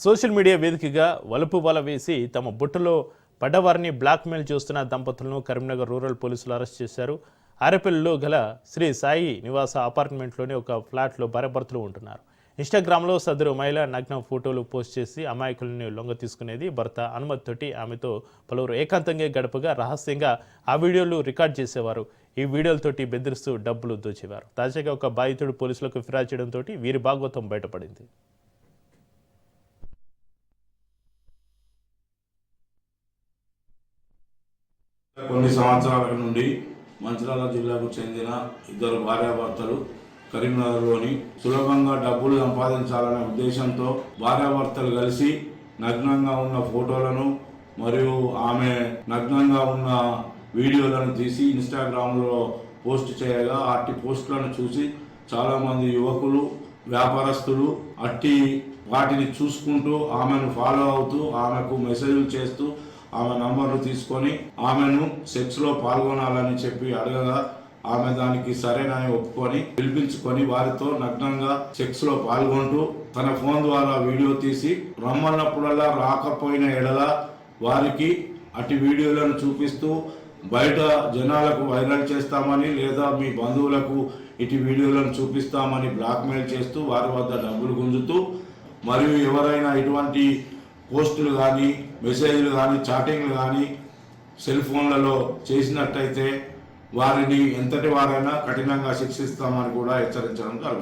Social media వేదికగా వలుపు వల వేసి తమ బుట్టలో పడ్డవారిని బ్లాక్మెయిల్ చేస్తున్న దంపతులను కరీంనగర్ రూరల్ పోలీసులు అరెస్ట్ చేశారు. ఆరేపల్లిలో గల శ్రీ సాయి నివాస అపార్ట్మెంట్లోని ఒక ఫ్లాట్లో భార్యాభర్తలు ఉంటున్నారు. ఇన్స్టాగ్రామ్లో సదరు మహిళ నగ్న ఫోటోలు పోస్ట్ చేసి అమాయకులను లొంగ తీసుకునేది. భర్త అనుమతితోటి ఆమెతో పలువురు ఏకాంతంగా గడపగా రహస్యంగా ఆ వీడియోలు రికార్డ్ చేసేవారు. ఈ వీడియోలతోటి బెదిరిస్తూ డబ్బులు దోచేవారు. తాజాగా ఒక బాధితుడు పోలీసులకు ఫిర్యాదు చేయడంతో వీరి భాగవతం బయటపడింది. కొన్ని సంవత్సరాల నుండి మంచిర్యాల జిల్లాకు చెందిన ఇద్దరు భార్యాభర్తలు కరీంనగర్లోని సులభంగా డబ్బులు సంపాదించాలనే ఉద్దేశంతో భార్యాభర్తలు కలిసి నగ్నంగా ఉన్న ఫోటోలను మరియు ఆమె నగ్నంగా ఉన్న వీడియోలను తీసి ఇన్స్టాగ్రామ్లో పోస్ట్ చేయగా అట్టి పోస్టులను చూసి చాలామంది యువకులు వ్యాపారస్తులు అట్టి వాటిని చూసుకుంటూ ఆమెను ఫాలో అవుతూ ఆమెకు మెసేజ్లు చేస్తూ ఆమె నంబర్లు తీసుకొని ఆమెను సెక్స్లో పాల్గొనాలని చెప్పి అడగగా ఆమె దానికి సరేనని ఒప్పుకొని పిలిపించుకొని వారితో నగ్నంగా సెక్స్లో పాల్గొంటూ తన ఫోన్ ద్వారా వీడియో తీసి రమ్మన్నప్పుడల్లా రాకపోయిన ఎడల వారికి అటు వీడియోలను చూపిస్తూ బయట జనాలకు వైరల్ చేస్తామని లేదా మీ బంధువులకు ఇటు వీడియోలను చూపిస్తామని బ్లాక్మెయిల్ చేస్తూ వారి వద్ద డబ్బులు గుంజుతూ మరియు ఎవరైనా ఇటువంటి పోస్టులు కానీ మెసేజ్లు కానీ చాటింగ్లు కానీ సెల్ ఫోన్లలో చేసినట్టయితే వారిని ఎంతటి వారైనా కఠినంగా శిక్షిస్తామని కూడా హెచ్చరించడం జరుగుతుంది.